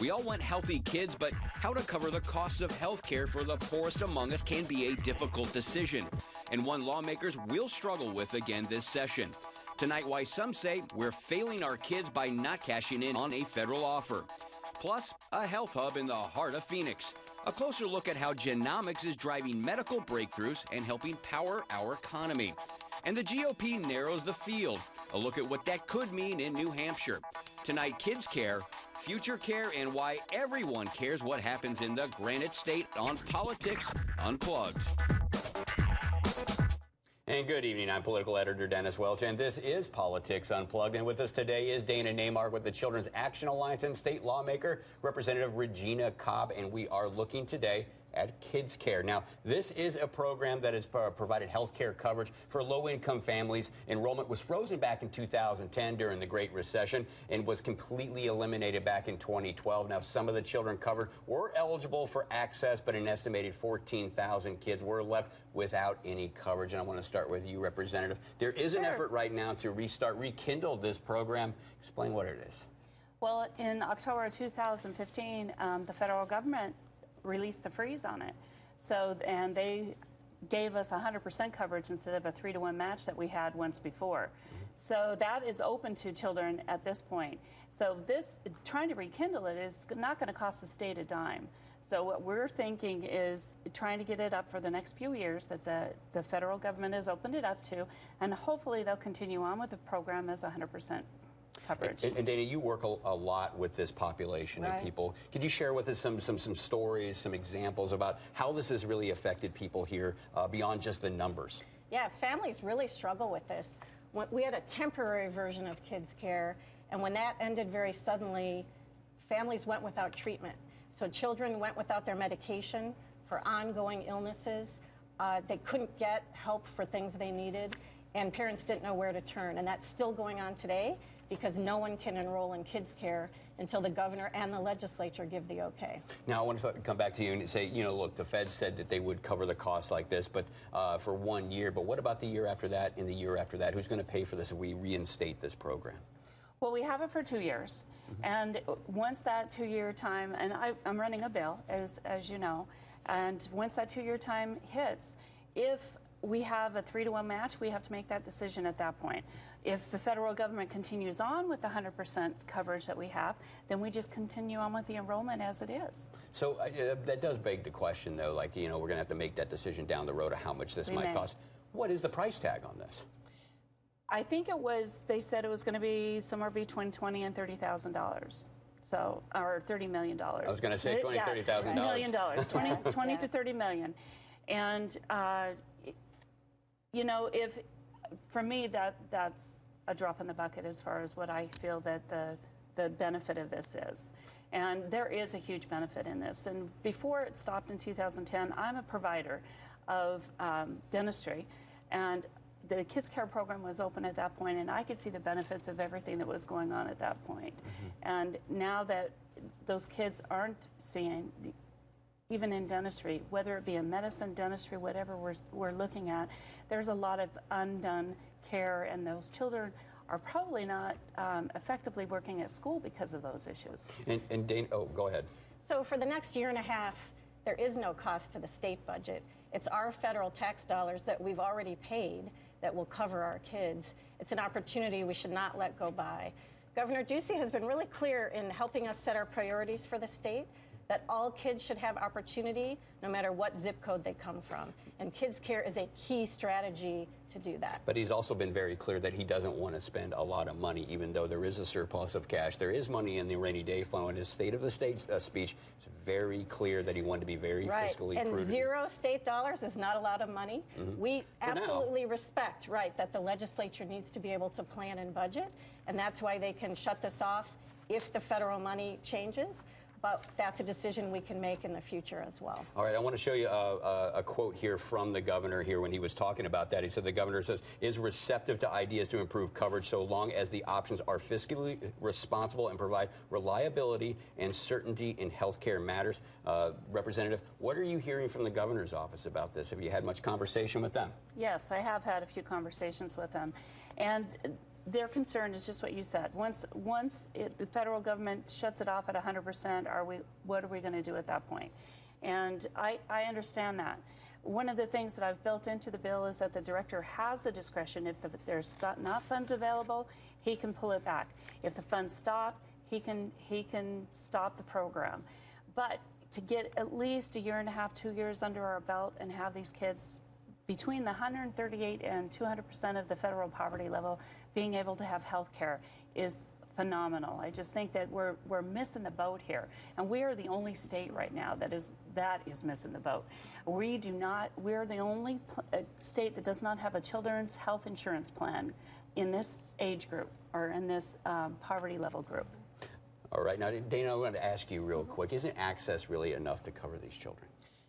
We all want healthy kids, but how to cover the costs of health care for the poorest among us can be a difficult decision, and one lawmakers will struggle with again this session. Tonight, why some say we're failing our kids by not cashing in on a federal offer. Plus, a health hub in the heart of Phoenix. A closer look at how genomics is driving medical breakthroughs and helping power our economy. And the GOP narrows the field. A look at what that could mean in New Hampshire. Tonight, kids care, future care, and why everyone cares what happens in the Granite State on Politics Unplugged. And good evening. I'm political editor Dennis Welch, and this is Politics Unplugged. And with us today is Dana Neymark with the Children's Action Alliance and state lawmaker, Representative Regina Cobb, and we are looking today at Kids Care. Now, this is a program that has provided health care coverage for low-income families. Enrollment was frozen back in 2010 during the Great Recession and was completely eliminated back in 2012. Now, some of the children covered were eligible for access, but an estimated 14,000 kids were left without any coverage. And I want to start with you, Representative. There is an effort right now to rekindle this program. Explain what it is. Well, in October of 2015, the federal government released the freeze on it. So, and they gave us 100% coverage instead of a 3-to-1 match that we had once before. So that is open to children at this point. So this, trying to rekindle it is not going to cost the state a dime. So what we're thinking is trying to get it up for the next few years that the federal government has opened it up to, and hopefully they'll continue on with the program as 100% coverage. And Dana, you work a lot with this population of people. Could you share with us some stories, some examples about how this has really affected people here beyond just the numbers? Yeah, families really struggle with this. We had a temporary version of Kids Care, and when that ended very suddenly, families went without treatment. So children went without their medication for ongoing illnesses. They couldn't get help for things they needed, and parents didn't know where to turn. And that's still going on today, because no one can enroll in Kids Care until the governor and the legislature give the okay. Now, I want to come back to you and say, you know, look, the feds said that they would cover the cost like this, but for 1 year. But what about the year after that and the year after that? Who's going to pay for this if we reinstate this program? Well, we have it for 2 years. And once that 2-year time, and I'm running a bill, as you know, and once that 2-year time hits, if we have a 3-to-1 match, we have to make that decision at that point. If the federal government continues on with the 100% coverage that we have, then we just continue on with the enrollment as it is. So that does beg the question, though, like, you know, we're going to have to make that decision down the road of how much this might cost. What is the price tag on this? I think it was, they said it was going to be somewhere between $20,000 and $30,000. So, or $30 million. I was going to say $20,000, $30,000. $1 million, 20 to 30 million. And, you know, if, for me, that's a drop in the bucket as far as what I feel that the benefit of this is. And there is a huge benefit in this. And before it stopped in 2010, I'm a provider of dentistry, and the Kids Care program was open at that point, and I could see the benefits of everything that was going on at that point. And now that those kids aren't seeing, even in dentistry, whether it be in medicine, dentistry, whatever we're looking at, there's a lot of undone care, and those children are probably not effectively working at school because of those issues. And Dane, oh, go ahead. So for the next year and a half, there is no cost to the state budget. It's our federal tax dollars that we've already paid that will cover our kids. It's an opportunity we should not let go by. Governor Ducey has been really clear in helping us set our priorities for the state, that all kids should have opportunity no matter what zip code they come from. And Kids Care is a key strategy to do that. But he's also been very clear that he doesn't want to spend a lot of money, even though there is a surplus of cash. There is money in the rainy day fund. In his State of the State speech, it's very clear that he wanted to be very fiscally prudent. And zero state dollars is not a lot of money. We absolutely respect, that the legislature needs to be able to plan and budget, and that's why they can shut this off if the federal money changes. But that's a decision we can make in the future as well. All right, I want to show you a quote here from the governor here when he was talking about that. He said the governor is receptive to ideas to improve coverage so long as the options are fiscally responsible and provide reliability and certainty in health care matters. Representative, what are you hearing from the governor's office about this? Have you had much conversation with them? Yes, I have had a few conversations with them. And their concern is just what you said. Once the federal government shuts it off at 100%, what are we going to do at that point? And I understand that. One of the things that I've built into the bill is that the director has the discretion. If there's not funds available, he can pull it back. If the funds stop, he can stop the program. But to get at least a year and a half, 2 years under our belt and have these kids between the 138 and 200% of the federal poverty level being able to have health care is phenomenal. I just think that we're missing the boat here, and we are the only state right now that is missing the boat. We're the only state that does not have a children's health insurance plan in this age group or in this poverty level group. All right, now Dana, I want to ask you real quick, isn't access really enough to cover these children?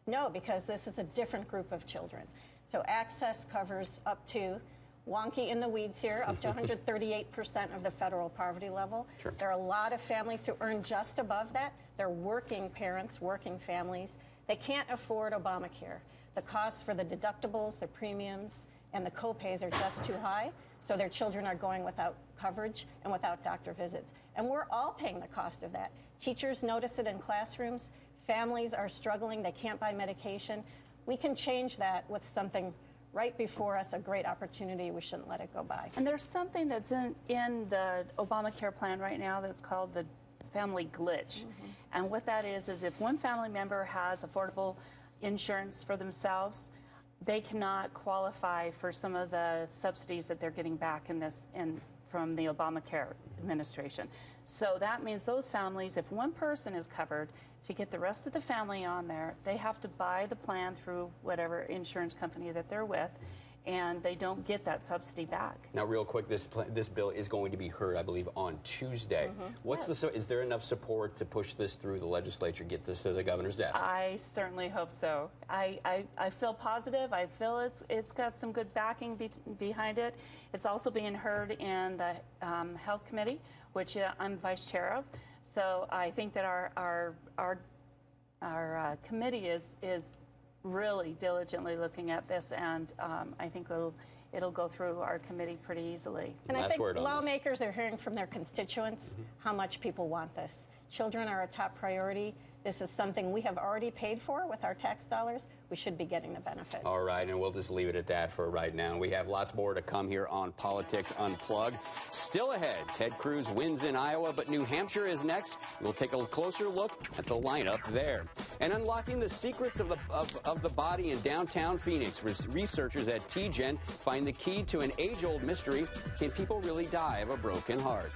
No, because this is a different group of children. So access covers up to, wonky in the weeds here, up to 138% of the federal poverty level. Sure. There are a lot of families who earn just above that. They're working parents, working families. They can't afford Obamacare. The costs for the deductibles, the premiums, and the co-pays are just too high, so their children are going without coverage and without doctor visits. And we're all paying the cost of that. Teachers notice it in classrooms. Families are struggling. They can't buy medication. We can change that with something right before us, a great opportunity. We shouldn't let it go by. And there's something that's in the Obamacare plan right now that's called the family glitch. And what that is if one family member has affordable insurance for themselves, they cannot qualify for some of the subsidies that they're getting back from the Obamacare administration. So that means those families, if one person is covered, to get the rest of the family on there, they have to buy the plan through whatever insurance company that they're with, and they don't get that subsidy back. Now, real quick, this bill is going to be heard, I believe, on Tuesday. Is there enough support to push this through the legislature, get this to the governor's desk? I certainly hope so. I feel positive. I feel it's got some good backing behind it. It's also being heard in the Health Committee, which I'm vice chair of. So I think that our committee is really diligently looking at this, and I think it'll go through our committee pretty easily. And I think lawmakers are hearing from their constituents how much people want this. Children are a top priority. This is something we have already paid for with our tax dollars. We should be getting the benefit. All right, and we'll just leave it at that for right now. We have lots more to come here on Politics Unplugged. Still ahead, Ted Cruz wins in Iowa, but New Hampshire is next. We'll take a closer look at the lineup there. And unlocking the secrets of the body in downtown Phoenix, researchers at TGen find the key to an age-old mystery. Can people really die of a broken heart?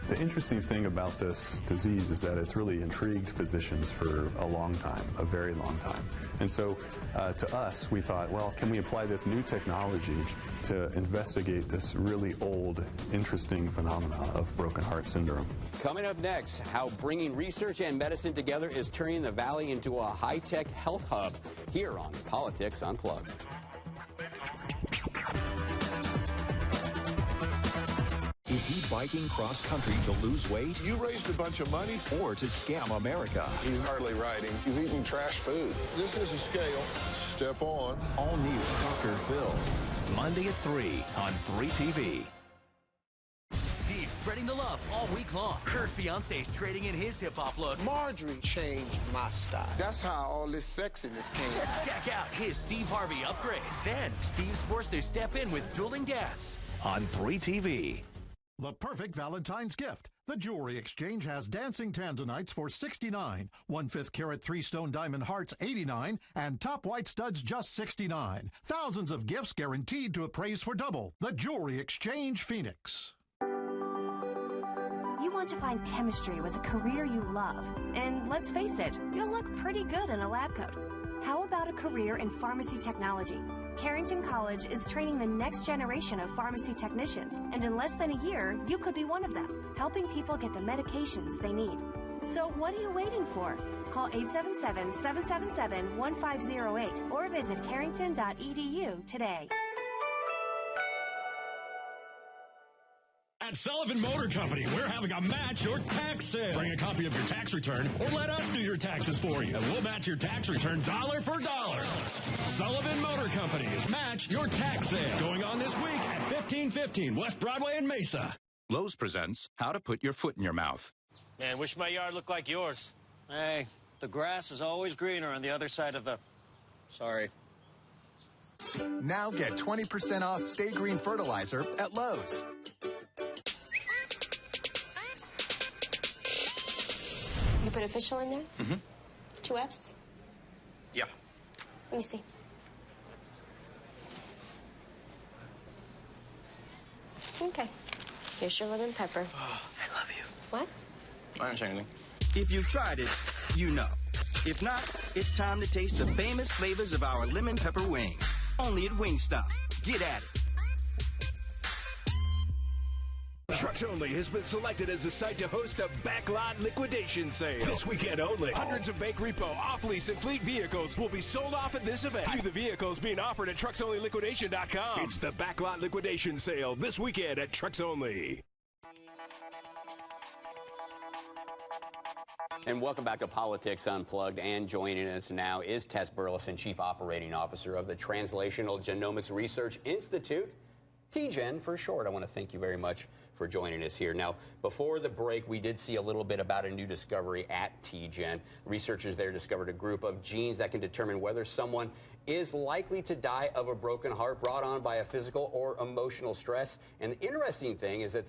The interesting thing about this disease is that it's really intrigued physicians for a long time, a very long time. And so to us, we thought, well, can we apply this new technology to investigate this really old, interesting phenomenon of broken heart syndrome? Coming up next, how bringing research and medicine together is turning the Valley into a high-tech health hub here on Politics Unplugged. Is he biking cross-country to lose weight? You raised a bunch of money? Or to scam America? He's hardly riding. He's eating trash food. This is a scale. Step on. All new Dr. Phil. Monday at 3 on 3TV. Steve's spreading the love all week long. Her fiance's trading in his hip-hop look. Marjorie changed my style. That's how all this sexiness came. Check out his Steve Harvey upgrade. Then Steve's forced to step in with dueling dance. On 3TV. The perfect Valentine's gift. The Jewelry Exchange has dancing tanzanites for $69, 1/5 carat 3-stone diamond hearts $89, and top white studs just $69. Thousands of gifts guaranteed to appraise for double. The Jewelry Exchange, Phoenix. You want to find chemistry with a career you love. And let's face it, you'll look pretty good in a lab coat. How about a career in pharmacy technology? Carrington College is training the next generation of pharmacy technicians, and in less than a year, you could be one of them, helping people get the medications they need. So what are you waiting for? Call 877-777-1508 or visit carrington.edu today. At Sullivan Motor Company, we're having a match your tax sale. Bring a copy of your tax return or let us do your taxes for you, and we'll match your tax return dollar for dollar. Sullivan Motor Company is Match Your Tax Sale, going on this week at 1515 West Broadway in Mesa. Lowe's presents How to Put Your Foot in Your Mouth. Man, wish my yard looked like yours. Hey, the grass is always greener on the other side of the... Sorry. Now get 20% off Stay Green fertilizer at Lowe's. You put official in there? Mm-hmm. 2 F's? Yeah. Let me see. Okay. Here's your lemon pepper. Oh, I love you. What? I didn't say anything. If you've tried it, you know. If not, it's time to taste the famous flavors of our lemon pepper wings. Only at Wingstop. Get at it. Trucks Only has been selected as a site to host a backlot liquidation sale. This weekend only, hundreds of bank repo, off-lease, and fleet vehicles will be sold off at this event. View the vehicles being offered at trucksonlyliquidation.com. It's the backlot liquidation sale this weekend at Trucks Only. And welcome back to Politics Unplugged. And joining us now is Tess Burleson, Chief Operating Officer of the Translational Genomics Research Institute, TGen for short. I want to thank you very much for joining us here. Now, before the break, we did see a little bit about a new discovery at TGen. Researchers there discovered a group of genes that can determine whether someone is likely to die of a broken heart brought on by a physical or emotional stress. And the interesting thing is that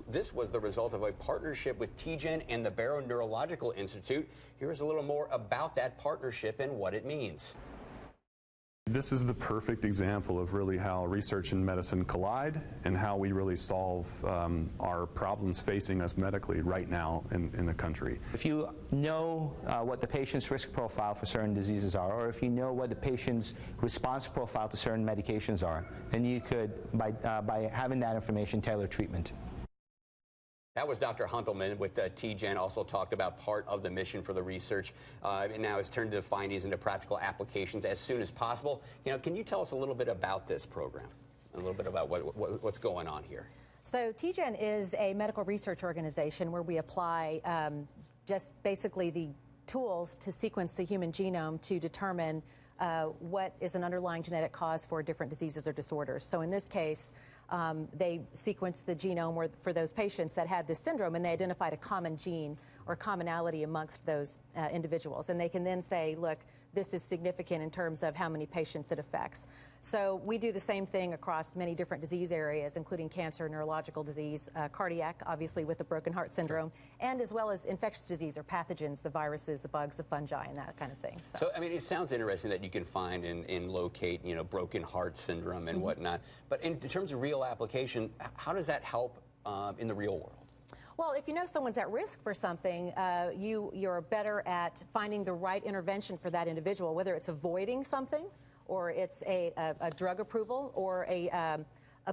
this was the result of a partnership with TGen and the Barrow Neurological Institute. Here's a little more about that partnership and what it means. This is the perfect example of really how research and medicine collide and how we really solve our problems facing us medically right now in the country. If you know what the patient's risk profile for certain diseases are, or if you know what the patient's response profile to certain medications are, then you could, by having that information, tailor treatment. That was Dr. Huntelman with TGen, also talked about part of the mission for the research. And now it's turned the findings into practical applications as soon as possible. You know, can you tell us a little bit about this program, a little bit about what's going on here? So TGen is a medical research organization where we apply just basically the tools to sequence the human genome to determine what is an underlying genetic cause for different diseases or disorders. So in this case, they sequenced the genome for those patients that had this syndrome, and they identified a common gene or commonality amongst those individuals. And they can then say, look, this is significant in terms of how many patients it affects. So we do the same thing across many different disease areas, including cancer, neurological disease, cardiac, obviously with the broken heart syndrome, and as well as infectious disease or pathogens, the viruses, the bugs, the fungi, and that kind of thing. So I mean, it sounds interesting that you can find and locate, you know, broken heart syndrome and whatnot. But in terms of real application, how does that help in the real world? Well, if you know someone's at risk for something, you're better at finding the right intervention for that individual, whether it's avoiding something, or it's a drug approval, or a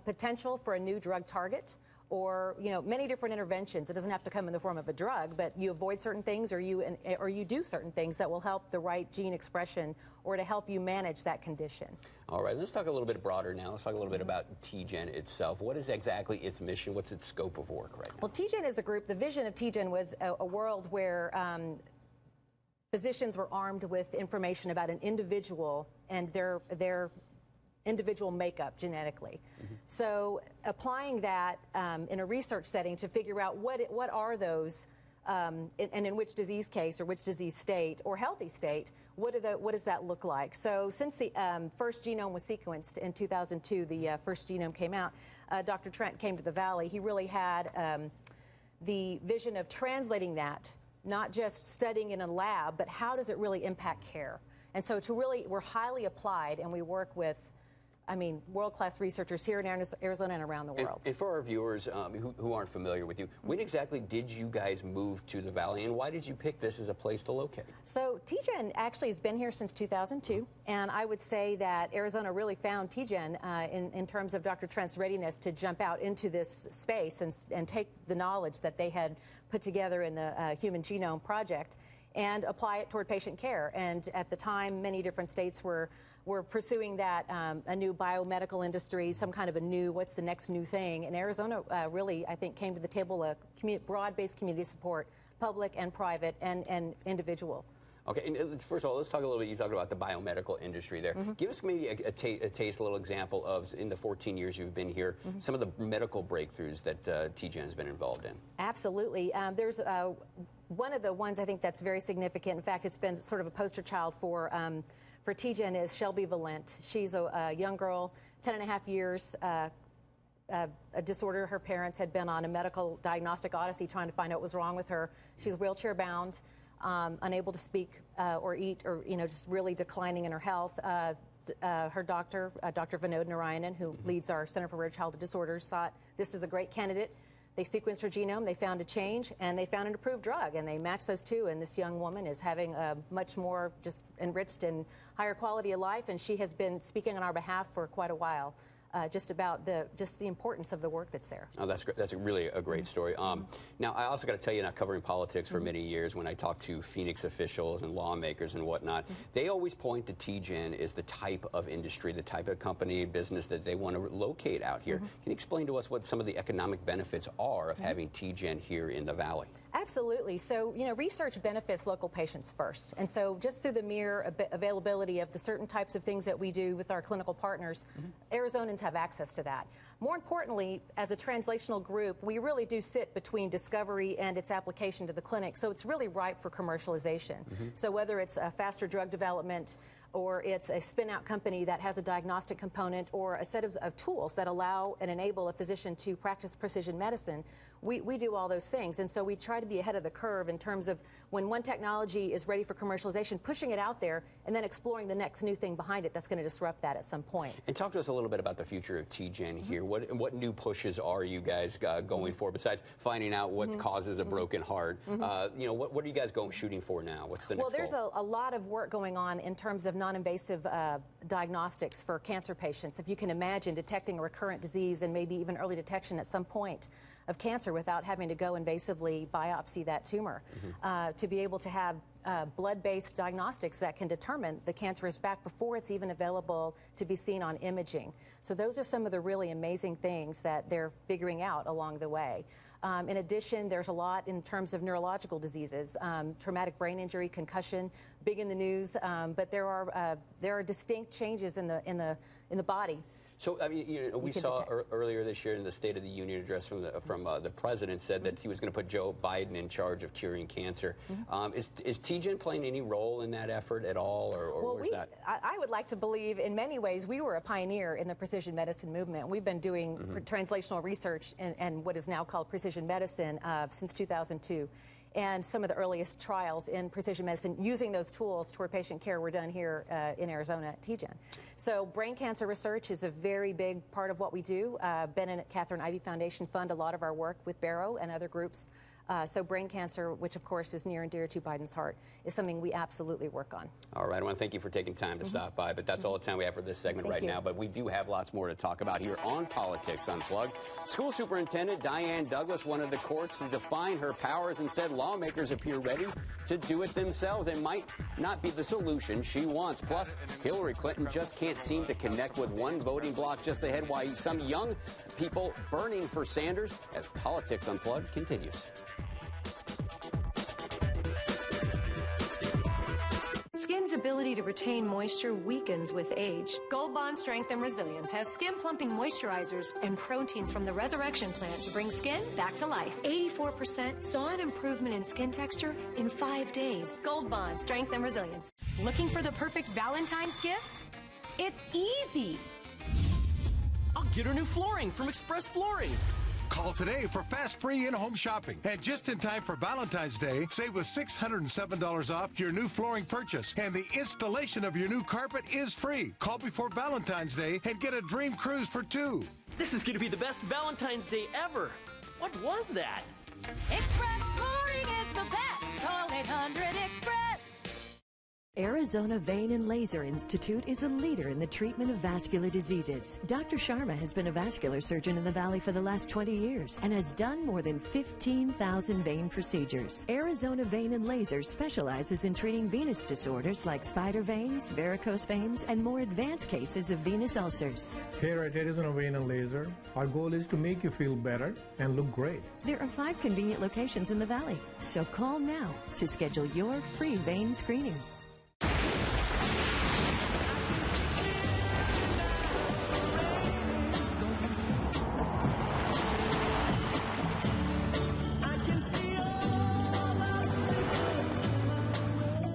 potential for a new drug target, or many different interventions. It doesn't have to come in the form of a drug, but you avoid certain things, or you do certain things that will help the right gene expression, or to help you manage that condition. All right, let's talk a little bit broader now. Let's talk a little bit about TGen itself. What is exactly its mission? What's its scope of work right now? Well, TGen is a group. The vision of TGen was a world where physicians were armed with information about an individual and their individual makeup genetically. So applying that in a research setting to figure out what are those, and in which disease case or which disease state or healthy state, what does that look like? So since the first genome was sequenced in 2002, the first genome came out, Dr. Trent came to the Valley. He really had the vision of translating that, not just studying in a lab, but how does it really impact care? And so we're highly applied, and we work with, world-class researchers here in Arizona and around the world. And for our viewers who aren't familiar with you, when exactly did you guys move to the Valley, and why did you pick this as a place to locate? So TGen actually has been here since 2002, and I would say that Arizona really found TGen in terms of Dr. Trent's readiness to jump out into this space and take the knowledge that they had put together in the Human Genome Project and apply it toward patient care. And at the time, many different states were pursuing that, a new biomedical industry, some kind of a new, what's the next new thing. And Arizona really, I think, came to the table a broad-based community support, public and private and individual. Okay, and first of all, let's talk a little bit. You talked about the biomedical industry there. Give us maybe a taste, a little example of, in the 14 years you've been here, some of the medical breakthroughs that TGen has been involved in. Absolutely. There's one of the ones I think that's very significant. In fact, it's been sort of a poster child for TGen is Shelby Valent. She's a young girl, 10 and a half years, a disorder. Her parents had been on a medical diagnostic odyssey trying to find out what was wrong with her. She's wheelchair bound. Unable to speak or eat, or just really declining in her health. Her doctor, Dr. Vinod Narayanan, who leads our Center for Rare Childhood Disorders, thought this is a great candidate. They sequenced her genome, they found a change, and they found an approved drug, and they matched those two. And this young woman is having a much more just enriched and higher quality of life, and she has been speaking on our behalf for quite a while. Just about the importance of the work that's there. Oh, that's great. That's really a great story. Now, I also got to tell you, not covering politics for many years, when I talk to Phoenix officials and lawmakers and whatnot, they always point to TGen as the type of industry, the type of company, business that they want to locate out here. Can you explain to us what some of the economic benefits are of having TGen here in the Valley? Absolutely. So, research benefits local patients first. And so just through the mere availability of the certain types of things that we do with our clinical partners, Arizonans have access to that. More importantly, as a translational group, we really do sit between discovery and its application to the clinic. So it's really ripe for commercialization. So whether it's a faster drug development, or it's a spin-out company that has a diagnostic component, or a set of tools that allow and enable a physician to practice precision medicine, we do all those things. And so we try to be ahead of the curve in terms of when one technology is ready for commercialization, pushing it out there, and then exploring the next new thing behind it that's going to disrupt that at some point. And talk to us a little bit about the future of TGen here. What new pushes are you guys going for, besides finding out what causes a broken heart? What are you guys shooting for now? What's the next goal? Well, there's a lot of work going on in terms of non-invasive diagnostics for cancer patients. If you can imagine detecting a recurrent disease and maybe even early detection at some point of cancer without having to go invasively biopsy that tumor, to be able to have blood-based diagnostics that can determine the cancer is back before it's even available to be seen on imaging. So those are some of the really amazing things that they're figuring out along the way. In addition, there's a lot in terms of neurological diseases, traumatic brain injury, concussion, big in the news, but there are distinct changes in the body. So, I mean, we saw earlier this year in the State of the Union address from the president said that he was going to put Joe Biden in charge of curing cancer. Is TGen playing any role in that effort at all, or where's that? I would like to believe in many ways we were a pioneer in the precision medicine movement. We've been doing translational research and what is now called precision medicine since 2002. And some of the earliest trials in precision medicine using those tools toward patient care were done here in Arizona at TGen. So brain cancer research is a very big part of what we do. Ben and Catherine Ivey Foundation fund a lot of our work with Barrow and other groups. So brain cancer, which of course is near and dear to Biden's heart, is something we absolutely work on. All right, I want to thank you for taking time to stop by, but that's all the time we have for this segment now. But we do have lots more to talk about here on Politics Unplugged. School Superintendent Diane Douglas wanted the courts to define her powers. Instead, lawmakers appear ready to do it themselves. It might not be the solution she wants. Plus, Hillary Clinton just can't seem to connect with one voting bloc just ahead, while some young people burning for Sanders, as Politics Unplugged continues. Skin's ability to retain moisture weakens with age. Gold Bond Strength and Resilience has skin plumping moisturizers and proteins from the Resurrection Plant to bring skin back to life. 84% saw an improvement in skin texture in 5 days. Gold Bond Strength and Resilience. Looking for the perfect Valentine's gift? It's easy. I'll get her new flooring from Express Flooring. Call today for fast, free in-home shopping. And just in time for Valentine's Day, save with $607 off your new flooring purchase. And the installation of your new carpet is free. Call before Valentine's Day and get a dream cruise for two. This is going to be the best Valentine's Day ever. What was that? Express Flooring is the best. Call 800-EXPRESS. Arizona Vein and Laser Institute is a leader in the treatment of vascular diseases. Dr. Sharma has been a vascular surgeon in the Valley for the last 20 years and has done more than 15,000 vein procedures. Arizona Vein and Laser specializes in treating venous disorders like spider veins, varicose veins, and more advanced cases of venous ulcers. Here at Arizona Vein and Laser, our goal is to make you feel better and look great. There are 5 convenient locations in the Valley, so call now to schedule your free vein screening.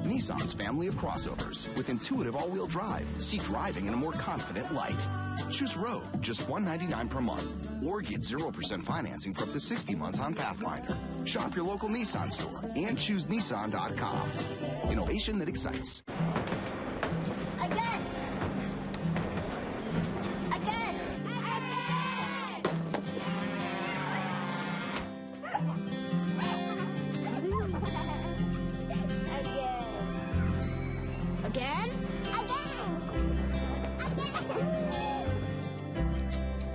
Nissan's family of crossovers with intuitive all-wheel drive. See driving in a more confident light. Choose Road, just $199 per month. Or get 0% financing for up to 60 months on Pathfinder. Shop your local Nissan store and choose Nissan.com. Innovation that excites. Again! Again! Again?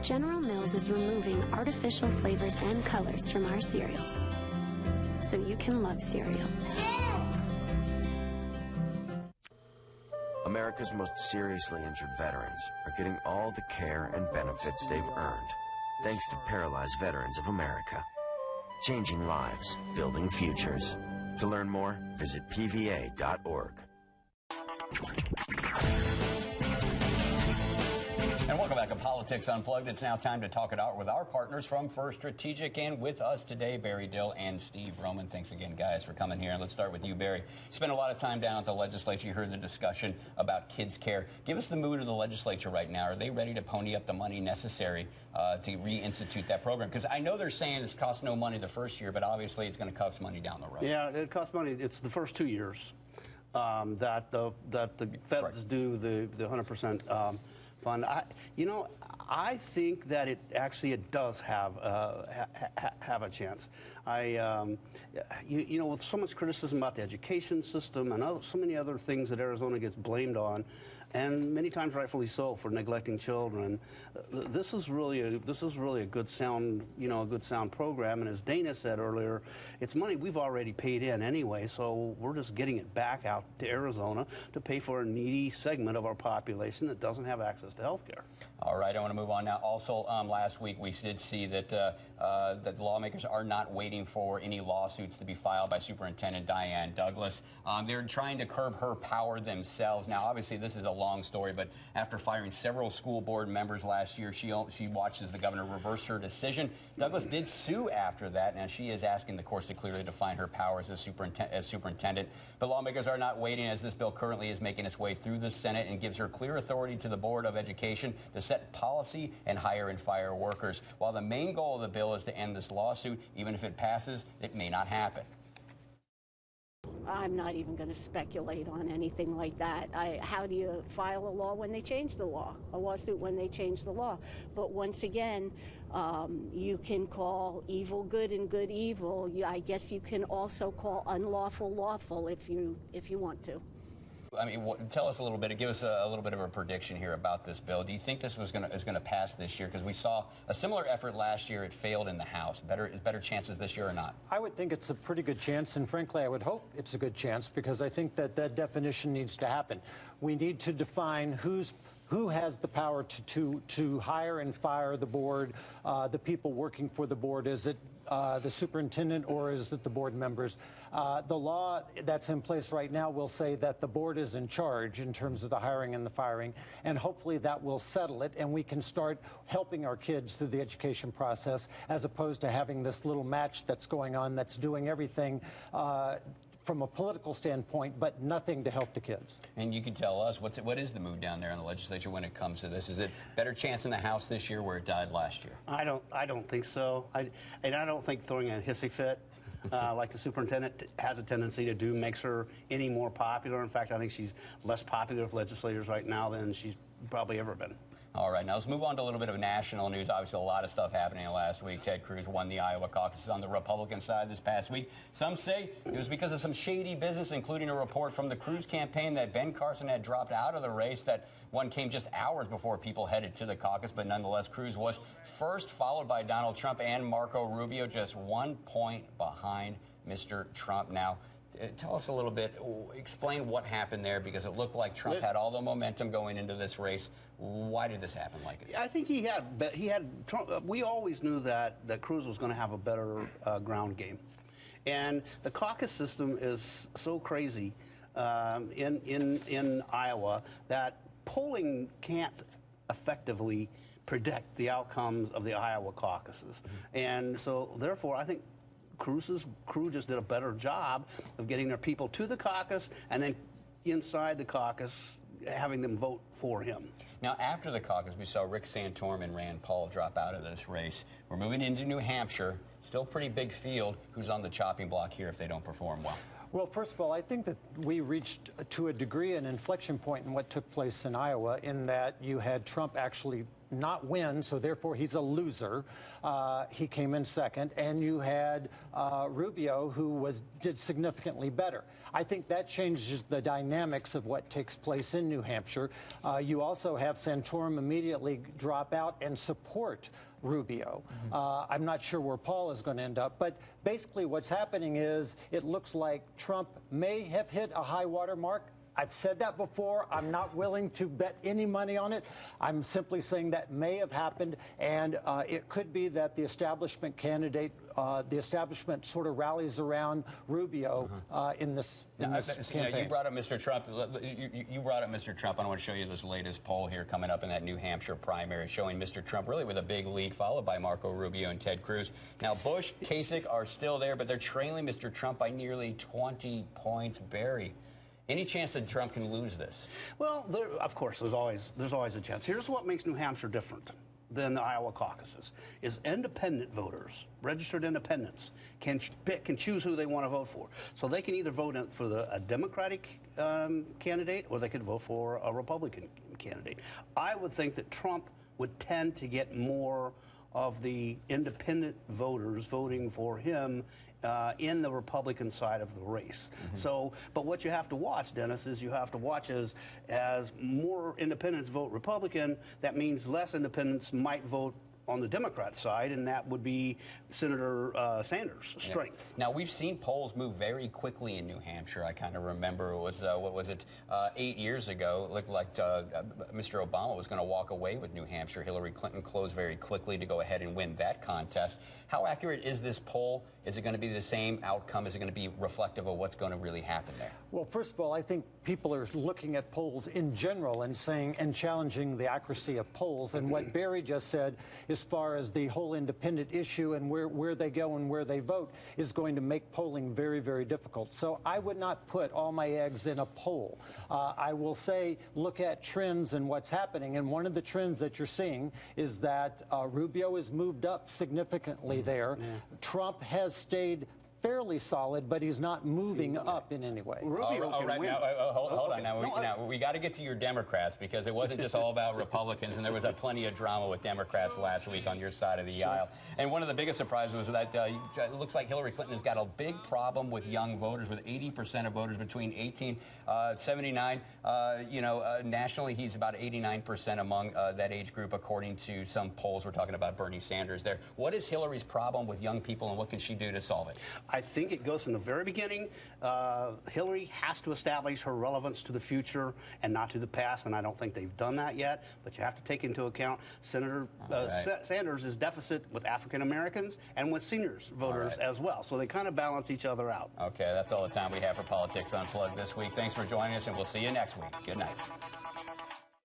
General Mills is removing artificial flavors and colors from our cereals, so you can love cereal. America's most seriously injured veterans are getting all the care and benefits they've earned, thanks to Paralyzed Veterans of America. Changing lives, building futures. To learn more, visit pva.org. And welcome back to Politics Unplugged. It's now time to talk it out with our partners from First Strategic. And with us today, Barry Dill and Steve Roman. Thanks again, guys, for coming here. And let's start with you, Barry. You spent a lot of time down at the legislature. You heard the discussion about kids' care. Give us the mood of the legislature right now. Are they ready to pony up the money necessary to reinstitute that program? Because I know they're saying this costs no money the first year, but obviously it's going to cost money down the road. Yeah, it costs money. It's the first 2 years that the feds do the 100% fund. I think that it does have a chance. With so much criticism about the education system and so many other things that Arizona gets blamed on, and many times rightfully so, for neglecting children, this is really a good sound program. And as Dana said earlier, it's money we've already paid in anyway, so we're just getting it back out to Arizona to pay for a needy segment of our population that doesn't have access to health care. All right, I want to move on now. Also, last week we did see that that lawmakers are not waiting for any lawsuits to be filed by Superintendent Diane Douglas. They're trying to curb her power themselves. Now, obviously, this is a long story, but after firing several school board members last year, she watched as the governor reverse her decision. Douglas did sue after that, and she is asking the courts to clearly define her powers as superintendent. But lawmakers are not waiting, as this bill currently is making its way through the Senate and gives her clear authority to the Board of Education to set policy and hire and fire workers. While the main goal of the bill is to end this lawsuit, even if it passes, it may not happen. I'm not even going to speculate on anything like that. How do you file a law when they change the law? A lawsuit when they change the law? But once again, you can call evil good and good evil. I guess you can also call unlawful lawful if you want to. I mean, tell us a little bit. Give us a little bit of a prediction here about this bill. Do you think this is going to pass this year? Because we saw a similar effort last year. It failed in the House. Better chances this year or not? I would think it's a pretty good chance, and frankly, I would hope it's a good chance, because I think that definition needs to happen. We need to define who has the power to hire and fire the board, the people working for the board. Is it the superintendent, or is it the board members? The law that's in place right now will say that the board is in charge in terms of the hiring and the firing, and hopefully that will settle it, and we can start helping our kids through the education process, as opposed to having this little match that's going on that's doing everything from a political standpoint, but nothing to help the kids. And you can tell us, what is the mood down there in the legislature when it comes to this? Is it better chance in the House this year where it died last year? I don't think so. I don't think throwing a hissy fit like the superintendent has a tendency to do makes her any more popular. In fact, I think she's less popular with legislators right now than she's probably ever been. All right, now let's move on to a little bit of national news. Obviously, a lot of stuff happening last week. Ted Cruz won the Iowa caucuses on the Republican side this past week. Some say it was because of some shady business, including a report from the Cruz campaign that Ben Carson had dropped out of the race. That one came just hours before people headed to the caucus, but nonetheless, Cruz was first, followed by Donald Trump and Marco Rubio, just 1 point behind Mr. Trump. Now, tell us a little bit, explain what happened there, because it looked like Trump had all the momentum going into this race. Why did this happen like it? I think he had Trump. We always knew that Cruz was going to have a better ground game. And the caucus system is so crazy in Iowa that polling can't effectively predict the outcomes of the Iowa caucuses. And so, therefore, I think Cruz's crew just did a better job of getting their people to the caucus and then inside the caucus having them vote for him. Now, after the caucus, we saw Rick Santorum and Rand Paul drop out of this race. We're moving into New Hampshire, still pretty big field. Who's on the chopping block here if they don't perform well? Well, first of all, I think that we reached, to a degree, an inflection point in what took place in Iowa, in that you had Trump actually not win, so therefore he's a loser. He came in second, and you had Rubio, who did significantly better. I think that changes the dynamics of what takes place in New Hampshire. You also have Santorum immediately drop out and support Rubio. I'm not sure where Paul is going to end up, but basically what's happening is it looks like Trump may have hit a high water mark. I've said that before. I'm not willing to bet any money on it. I'm simply saying that may have happened, and it could be that the establishment candidate, the establishment sort of rallies around Rubio in this campaign. You brought up Mr. Trump. You brought up Mr. Trump. I want to show you this latest poll here coming up in that New Hampshire primary, showing Mr. Trump really with a big lead, followed by Marco Rubio and Ted Cruz. Now, Bush, Kasich are still there, but they're trailing Mr. Trump by nearly 20 points. Barry, any chance that Trump can lose this? Well, of course, there's always a chance. Here's what makes New Hampshire different than the Iowa caucuses: is independent voters, registered independents, can choose who they want to vote for. So they can either vote for a Democratic candidate, or they could vote for a Republican candidate. I would think that Trump would tend to get more of the independent voters voting for him in the Republican side of the race. So, but what you have to watch, Dennis, is you have to watch as more independents vote Republican, that means less independents might vote on the Democrat side, and that would be Senator Sanders' strength. Now, we've seen polls move very quickly in New Hampshire. I kind of remember it was, 8 years ago, it looked like Mr. Obama was going to walk away with New Hampshire. Hillary Clinton closed very quickly to go ahead and win that contest. How accurate is this poll? Is it going to be the same outcome? Is it going to be reflective of what's going to really happen there? Well, first of all, I think people are looking at polls in general and challenging the accuracy of polls. And what Barry just said, as far as the whole independent issue and where they go and where they vote, is going to make polling very, very difficult. So I would not put all my eggs in a poll. I will say, look at trends and what's happening. And one of the trends that you're seeing is that Rubio has moved up significantly there. Trump has stayed fairly solid, but he's not moving up in any way. Hold on. Now, we got to get to your Democrats, because it wasn't just all about Republicans, and there was plenty of drama with Democrats last week on your side of the aisle. And one of the biggest surprises was that it looks like Hillary Clinton has got a big problem with young voters, with 80% of voters between 18 and 79. Nationally, he's about 89% among that age group, according to some polls. We're talking about Bernie Sanders there. What is Hillary's problem with young people, and what can she do to solve it? I think it goes from the very beginning. Hillary has to establish her relevance to the future and not to the past, and I don't think they've done that yet. But you have to take into account Senator Sanders' deficit with African Americans and with seniors voters as well. So they kind of balance each other out. Okay, that's all the time we have for Politics Unplugged this week. Thanks for joining us, and we'll see you next week. Good night.